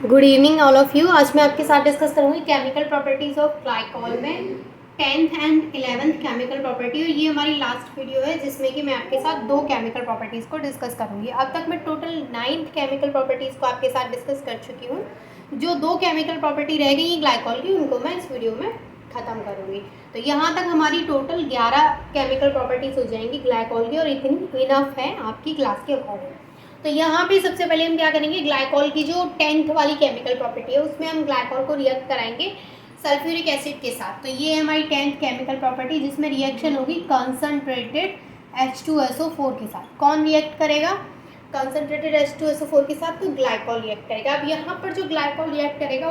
Good evening all of you. आज मैं आपके साथ डिस्कस करूंगी केमिकल प्रॉपर्टीज ऑफ ग्लाइकॉल में 10th and 11th chemical property. और ये हमारी लास्ट वीडियो है जिसमें कि मैं आपके साथ दो केमिकल प्रॉपर्टीज़ को डिस्कस करूंगी। अब तक मैं टोटल 9th केमिकल प्रॉपर्टीज़ को आपके साथ डिस्कस कर चुकी हूँ। जो दो केमिकल प्रॉपर्टी रह गई ग्लाइकॉल की उनको मैं इस वीडियो में ख़त्म करूँगी। तो यहाँ तक हमारी टोटल 11 केमिकल प्रॉपर्टीज़ हो जाएंगी ग्लाइकॉल की, और इतनी इनफ है आपकी क्लास के अकॉर्डिंग। तो यहाँ पे सबसे पहले हम क्या करेंगे, ग्लाइकॉल की जो 10th वाली केमिकल प्रॉपर्टी है उसमें हम ग्लाइकॉल को रिएक्ट कराएंगे सल्फ्यूरिक एसिड के साथ। तो ये है हमारी 10th केमिकल प्रॉपर्टी जिसमें रिएक्शन होगी कंसनट्रेटेड H2SO4 के साथ। कौन रिएक्ट करेगा? कंसनट्रेटेड H2SO4 के साथ तो ग्लाइकॉल रिएक्ट करेगा। अब यहाँ पर जो ग्लाइकॉल रिएक्ट करेगा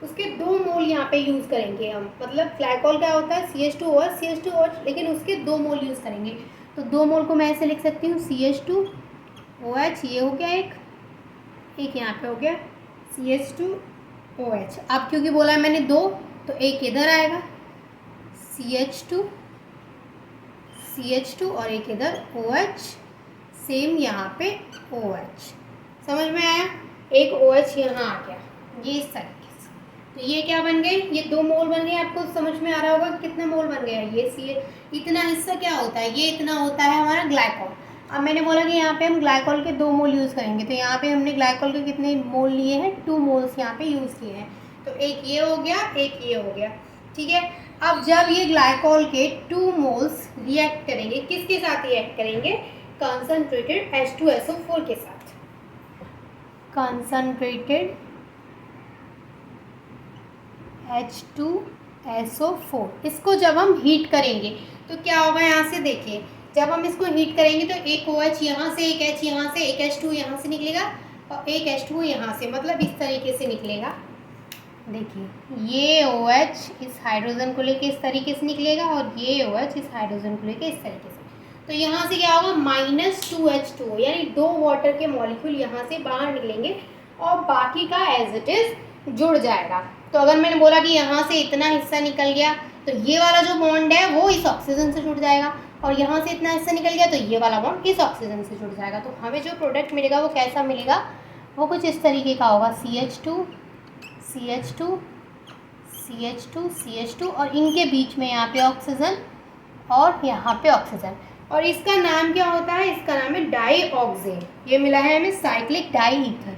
उसके 2 मोल यहाँ पे यूज़ करेंगे हम। मतलब ग्लाइकॉल क्या होता है? CH2OH, लेकिन उसके 2 मोल यूज़ करेंगे। तो 2 मोल को मैं ऐसे लिख सकती हूँ CH2OH, ये हो गया एक यहाँ पे हो गया CH2OH। अब क्योंकि बोला है मैंने 2 तो एक इधर आएगा CH2 और एक इधर OH, सेम यहाँ पे OH। समझ में आया? एक OH यहाँ आ गया, ये इस तरीके से। तो ये क्या बन गए? ये 2 मोल बन गए। आपको समझ में आ रहा होगा कितने मोल बन गया? ये इतना हिस्सा क्या होता है? ये इतना होता है हमारा ग्लाइकॉल। अब मैंने बोला कि यहाँ पे हम ग्लाइकॉल के 2 मोल यूज़ करेंगे, तो यहाँ पे हमने ग्लाइकॉल के कितने मोल लिए हैं? 2 मोल्स यहाँ पे यूज़ किए हैं। तो एक ये हो गया, एक ये हो गया, ठीक है। अब जब ये ग्लाइकॉल के 2 मोल्स रिएक्ट करेंगे, किसके साथ रिएक्ट करेंगे? कंसनट्रेटेड H2SO4 के साथ। कंसनट्रेटेड H2SO4, इसको जब हम हीट करेंगे तो क्या होगा? यहाँ से देखिए, जब हम इसको हीट करेंगे तो एक OH यहाँ से, एक H यहाँ से, एक H2 यहाँ से निकलेगा और एक H2 यहाँ से, मतलब इस तरीके से निकलेगा। देखिए ये OH इस हाइड्रोजन को लेके इस तरीके से निकलेगा और ये OH इस हाइड्रोजन को लेके इस तरीके से। तो यहाँ से क्या होगा? -2H2O, यानी 2 वाटर के मॉलिक्यूल यहाँ से बाहर निकलेंगे और बाकी का एज इट इज जुड़ जाएगा। तो अगर मैंने बोला कि यहाँ से इतना हिस्सा निकल गया तो ये वाला जो बॉन्ड है वो इस ऑक्सीजन से जुड़ जाएगा, और यहाँ से इतना हिस्सा निकल गया तो ये वाला बॉन्ड इस ऑक्सीजन से जुड़ जाएगा। तो हमें जो प्रोडक्ट मिलेगा वो कैसा मिलेगा? वो कुछ इस तरीके का होगा, CH2 CH2 CH2 CH2, और इनके बीच में यहाँ पे ऑक्सीजन और यहाँ पे ऑक्सीजन। और इसका नाम क्या होता है? इसका नाम है डाईऑक्सेन। ये मिला है हमें साइक्लिक डाई ईथर,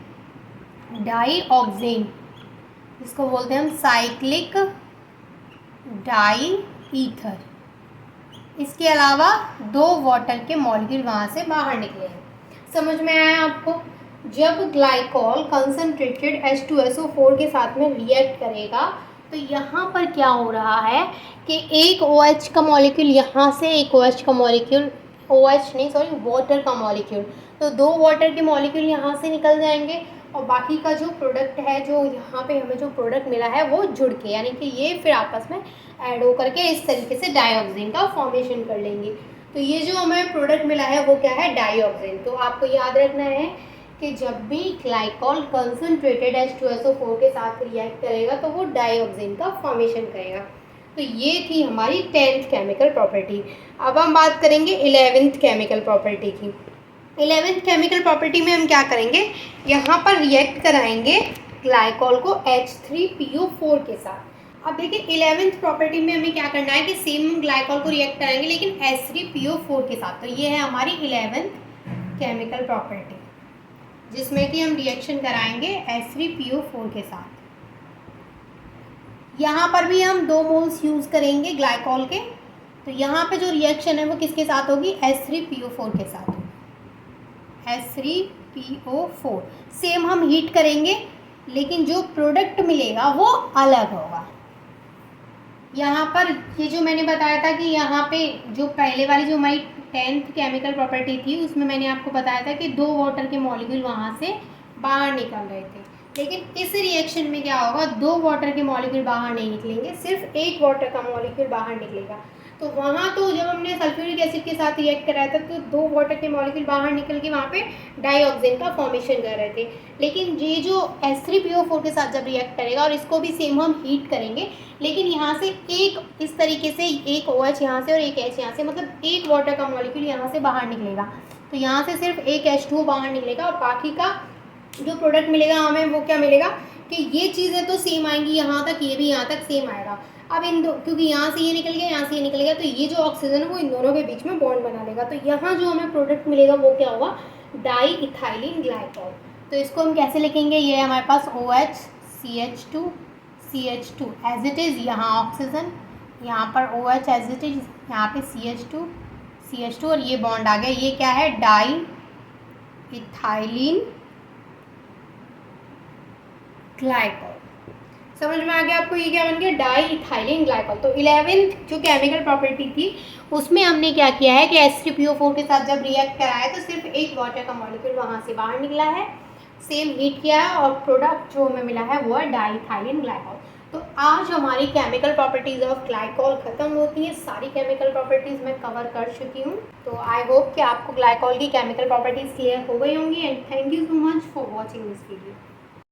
डाईऑक्सेन, इसको बोलते हैं हम साइक्लिक डाई ईथर। इसके अलावा 2 वाटर के मॉलिक्यूल वहाँ से बाहर निकले हैं। समझ में आया आपको? जब ग्लाइकॉल कंसनट्रेटेड H2SO4 के साथ में रिएक्ट करेगा तो यहाँ पर क्या हो रहा है कि एक OH का मॉलिक्यूल यहाँ से, एक OH का मॉलिक्यूल, वाटर का मॉलिक्यूल, तो 2 वाटर के मॉलिक्यूल यहाँ से निकल जाएंगे और बाकी का जो प्रोडक्ट है, जो यहाँ पे हमें जो प्रोडक्ट मिला है वो जुड़ के, यानी कि ये फिर आपस में ऐड हो करके इस तरीके से डाईऑक्सेन का फॉर्मेशन कर लेंगे। तो ये जो हमें प्रोडक्ट मिला है वो क्या है? डाईऑक्सेन। तो आपको याद रखना है कि जब भी ग्लाइकॉल कंसनट्रेटेड H2SO4 के साथ रिएक्ट करेगा तो वो डाईऑक्सेन का फॉर्मेशन करेगा। तो ये थी हमारी 10th केमिकल प्रॉपर्टी। अब हम बात करेंगे 11th केमिकल प्रॉपर्टी की। 11th केमिकल प्रॉपर्टी में हम क्या करेंगे? यहाँ पर रिएक्ट कराएंगे ग्लाइकॉल को H3PO4 के साथ। अब देखिए 11th प्रॉपर्टी में हमें क्या करना है कि सेम ग्लाइकॉल को रिएक्ट कराएंगे लेकिन H3PO4 के साथ। तो ये है हमारी 11th केमिकल प्रॉपर्टी जिसमें कि हम रिएक्शन कराएंगे H3PO4 के साथ। यहाँ पर भी हम 2 मोल्स यूज़ करेंगे ग्लाइकॉल के। तो यहाँ पे जो रिएक्शन है वो किसके साथ होगी? H3PO4 के साथ होगी, H3PO4। सेम हम हीट करेंगे लेकिन जो प्रोडक्ट मिलेगा वो अलग होगा। यहाँ पर ये जो मैंने बताया था कि यहाँ पे जो पहले वाली जो हमारी 10th केमिकल प्रॉपर्टी थी उसमें मैंने आपको बताया था कि 2 वाटर के मॉलिक्यूल वहाँ से बाहर निकल रहे थे, लेकिन इस रिएक्शन में क्या होगा? 2 वाटर के मॉलिक्यूल बाहर नहीं निकलेंगे, सिर्फ एक वाटर का मॉलिक्यूल बाहर निकलेगा। तो वहाँ तो जब हमने सल्फ्यूरिक एसिड के साथ रिएक्ट कराया था तो 2 वाटर के मॉलिक्यूल बाहर निकल के वहाँ पे डाईऑक्सेन का फॉर्मेशन कर रहे थे। लेकिन ये जो H3PO4 के साथ जब रिएक्ट करेगा और इसको भी सेम हम हीट करेंगे, लेकिन यहाँ से एक इस तरीके से एक OH यहाँ से और एक H यहाँ से, मतलब एक वाटर का मॉलिक्यूल यहाँ से बाहर निकलेगा। तो यहाँ से सिर्फ एक H2O बाहर निकलेगा और बाकी का जो प्रोडक्ट मिलेगा हमें वो क्या मिलेगा कि ये चीज़ें तो सेम आएंगी यहाँ तक, ये भी यहाँ तक सेम आएगा। अब इन दो, क्योंकि यहाँ से ये निकल गया, यहाँ से ये निकल गया, तो ये जो ऑक्सीजन है वो इन दोनों के बीच में बॉन्ड बना लेगा। तो यहाँ जो हमें प्रोडक्ट मिलेगा वो क्या होगा, डाई इथाइलिन ग्लाइकॉल। तो इसको हम कैसे लिखेंगे, ये हमारे पास OH CH2 as it is, यहाँ ऑक्सीजन, यहाँ पर OH एज इट इज़, यहाँ पे CH2 और ये बॉन्ड आ गया, ये क्या है, डाई इथाइलिन ग्लाइकॉल। समझ में आ गया आपको, ये क्या बन गया, डाई इथाइलिन ग्लाइकॉल। तो 11th जो केमिकल प्रॉपर्टी थी उसमें हमने क्या किया है कि H3PO4 के साथ जब रिएक्ट कराया तो सिर्फ एक वाटर का मॉलिक्यूल वहाँ से बाहर निकला है, सेम हीट किया है और प्रोडक्ट जो हमें मिला है वो है डाई इथाइलिन ग्लाइकॉल। तो आज हमारी केमिकल प्रॉपर्टीज़ ऑफ ग्लाइकॉल खत्म होती है, सारी केमिकल प्रॉपर्टीज़ मैं कवर कर चुकी हूँ। तो आई होप कि आपको ग्लाइकॉल की केमिकल प्रॉपर्टीज़ क्लियर हो गई होंगी। And thank you so much for watching this video.